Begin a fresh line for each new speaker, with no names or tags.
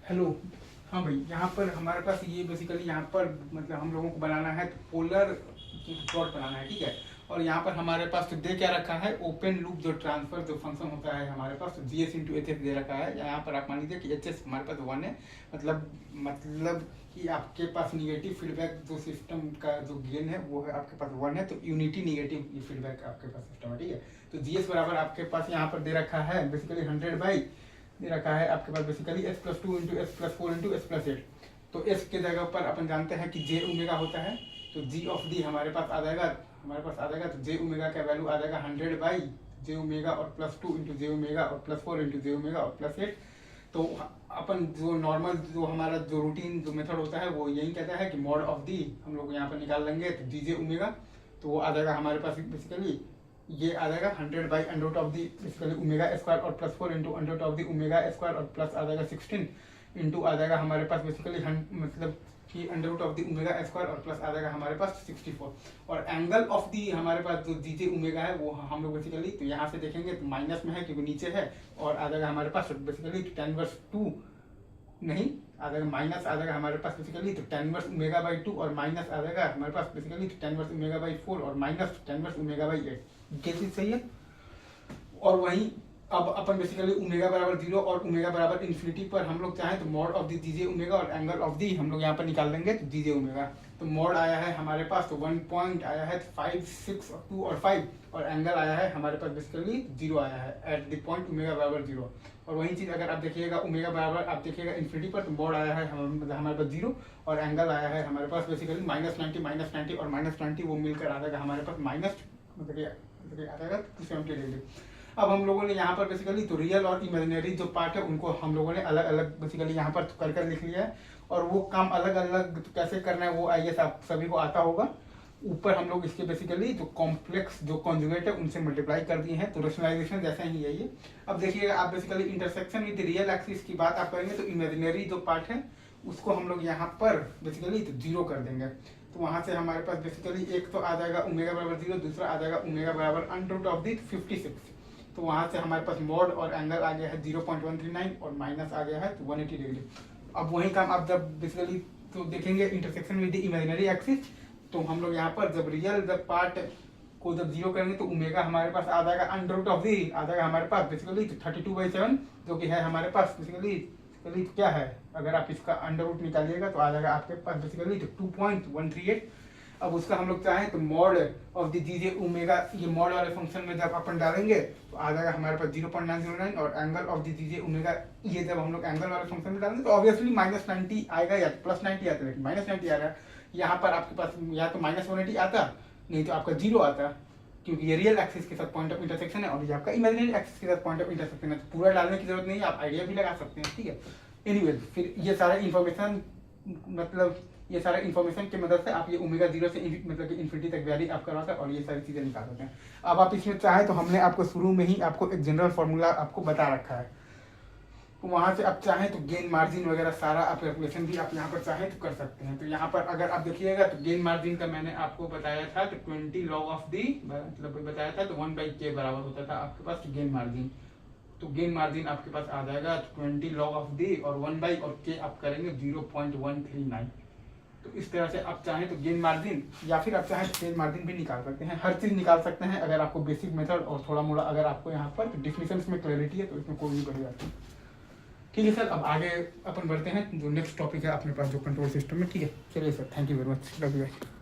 Hello. हाँ भाई, यहाँ पर हमारे पास ये बेसिकली यहाँ पर मतलब हम लोगों को बनाना है तो पोलर प्लॉट बनाना है, ठीक है। और यहाँ पर हमारे पास तो दे क्या रखा है, ओपन लूप जो ट्रांसफर जो फंक्शन होता है हमारे पास, तो G S into H S दे रखा है। यहाँ पर आप मान लीजिए कि एच एस हमारे पास 1 है, मतलब कि आपके पास निगेटिव फीडबैक जो सिस्टम का जो गेन है वो है आपके पास 1 है, तो यूनिटी निगेटिव फीडबैक आपके पास सिस्टम है, ठीक है। तो जी एस बराबर आपके पास यहाँ पर दे रखा है बेसिकली 100 बाई दे रखा है आपके पास basically S plus 2 into S plus 4 into S plus 8। तो एस के जगह पर अपन जानते हैं कि जे ओमेगा होता है, तो जी ऑफ डी हमारे पास आ जाएगा तो जे ओमेगा का वैल्यू आ जाएगा 100 बाई जे ओमेगा और प्लस 2 इंटू जे ओमेगा और प्लस 4 इंटू जे ओमेगा और प्लस 8। तो अपन जो नॉर्मल जो हमारा जो रूटीन जो मेथड होता है वो यही कहता है कि मॉड ऑफ डी हम लोग यहाँ पर निकाल लेंगे, तो डी जे ओमेगा तो वो आ जाएगा हमारे पास बेसिकली ये आ जाएगा 100 by under root of the basically omega square और plus 4 into under root of the omega square और प्लस आ जाएगा 16 इंटू आ जाएगा हमारे पास बेसिकली मतलब कि under root of the omega square और प्लस आ जाएगा हमारे पास 64। और एंगल ऑफ दी हमारे पास जो जी जे ओमेगा है वो हम लोग बेसिकली तो यहाँ से देखेंगे तो माइनस में है क्योंकि नीचे है, और आ जाएगा हमारे पास बेसिकली tan वर्स 2 नहीं आ जाएगा माइनस आ जाएगा हमारे पास बेसिकली तो tan वर्स ओमेगा बाई 2 और माइनस आ जाएगा हमारे पास basically tan inverse omega by 4 और minus tan inverse omega by 8। ये चीज सही है। और वहीं अब अपन बेसिकली ओमेगा बराबर 0 और ओमेगा बराबर इन्फिनिटी पर हम लोग चाहें तो मॉड ऑफ दी जीजे ओमेगा और एंगल ऑफ दी हम लोग यहाँ पर निकाल लेंगे तो जीजे ओमेगा। तो मॉड आया है हमारे पास तो 1 पॉइंट आया है 5, 6, 2 और 5, और एंगल आया है हमारे पास बेसिकली 0 आया है एट द पॉइंट ओमेगा बराबर 0। और वही चीज अगर आप देखिएगा ओमेगा बराबर आप देखिएगा इन्फिनिटी पर तो मॉड आया है हमारे पास 0 और एंगल आया है हमारे पास बेसिकली -90 और -90 वो मिलकर आ जाएगा हमारे पास माइनस मतलब आ जाएगा 270 डिग्री। अब हम लोगों ने यहाँ पर बेसिकली तो रियल और इमेजिनरी जो पार्ट है उनको हम लोगों ने अलग अलग बेसिकली यहाँ पर कर लिख लिया है, और वो काम अलग अलग तो कैसे करना है वो आई गेस आप सभी को आता होगा। ऊपर हम लोग इसके बेसिकली जो कॉम्प्लेक्स जो कॉन्जुगेट है उनसे मल्टीप्लाई कर दिए हैं, तो रेशनलाइजेशन जैसा ही है ये। अब देखिएगा आप basically intersection with real axis की बात आप करेंगे तो इमेजिनरी जो पार्ट है उसको हम लोग यहाँ पर बेसिकली तो 0 कर देंगे। तो वहां से हमारे पास बेसिकली एक तो आ जाएगा ओमेगा बराबर 0, दूसरा आ जाएगा ओमेगा बराबर अंडर रूट ऑफ दी 56। तो वहां से हमारे पास मॉड और एंगल आ गया है 0.139 और माइनस आ गया है 180 डिग्री। अब वही काम आप जब बेसिकली तो देखेंगे intersection with the imaginary axis, तो हम लोग यहाँ पर जब रियल जब पार्ट को जब 0 करेंगे तो ओमेगा हमारे पास आ जाएगा अंडर रूट ऑफ दी आ जाएगा हमारे पास बेसिकली 32/7 जो कि है हमारे पास बेसिकली क्या है, अगर आप इसका अंडर रूट निकालिएगा तो आ जाएगा आपके पास बेसिकली 2.138। अब उसका हम लोग चाहें तो मॉड ऑफ द जीजे ओमेगा ये मॉड वाले फंक्शन में जब अपन डालेंगे तो आ जाएगा हमारे पास 0.909, और एंगल ऑफ द जीजे ओमेगा ये जब हम लोग एंगल वाले फंक्शन में डालेंगे तो ऑब्वियसली -90 आएगा या +90 आता है, लेकिन -90 आ रहा है। यहाँ पर आपके पास या तो -180 आता नहीं तो आपका 0 आता, क्योंकि ये रियल एक्सिस के साथ पॉइंट ऑफ इंटरसेक्शन है और ये आपका इमेजिनरी एक्सिस के साथ पॉइंट ऑफ इंटरसेक्शन है। तो पूरा डालने की जरूरत नहीं है, आप आइडिया भी लगा सकते हैं, ठीक है। एनीवे फिर ये सारा इन्फॉर्मेशन मतलब ये सारा इन्फॉर्मेशन की मदद से आप ये ओमेगा 0 से मतलब कि इन्फिनिटी तक वैरी आप करवा सकते हैं और ये सारी चीजें निकाल सकते हैं। अब आप इसमें चाहे तो हमने आपको शुरू में ही आपको एक जनरल फॉर्मूला आपको बता रखा है, तो वहां से आप चाहें तो गेन मार्जिन वगैरह सारा आप कैलकुलेशन भी आप यहाँ पर चाहें तो कर सकते हैं। तो यहाँ पर अगर आप देखिएगा तो गेन मार्जिन का मैंने आपको बताया था तो 20 log ऑफ दी मतलब बताया था तो 1/k बराबर होता था आपके पास गेन मार्जिन। तो गेन मार्जिन आपके पास आ जाएगा 20 log ऑफ दी और 1 और k आप करेंगे 0.139। तो इस तरह से आप चाहें तो गेन मार्जिन या फिर आप चाहें तो गेन मार्जिन भी निकाल सकते हैं, हर चीज निकाल सकते हैं अगर आपको बेसिक मेथड और थोड़ा मोड़ा अगर आपको यहाँ पर डिफिनेशन में क्लैरिटी है तो इसमें कोई भी बड़ी बात नहीं। ठीक है सर, अब आगे अपन बढ़ते हैं जो नेक्स्ट टॉपिक है अपने पास जो कंट्रोल सिस्टम में, ठीक है। चलिए sir, thank you very much, love you guys.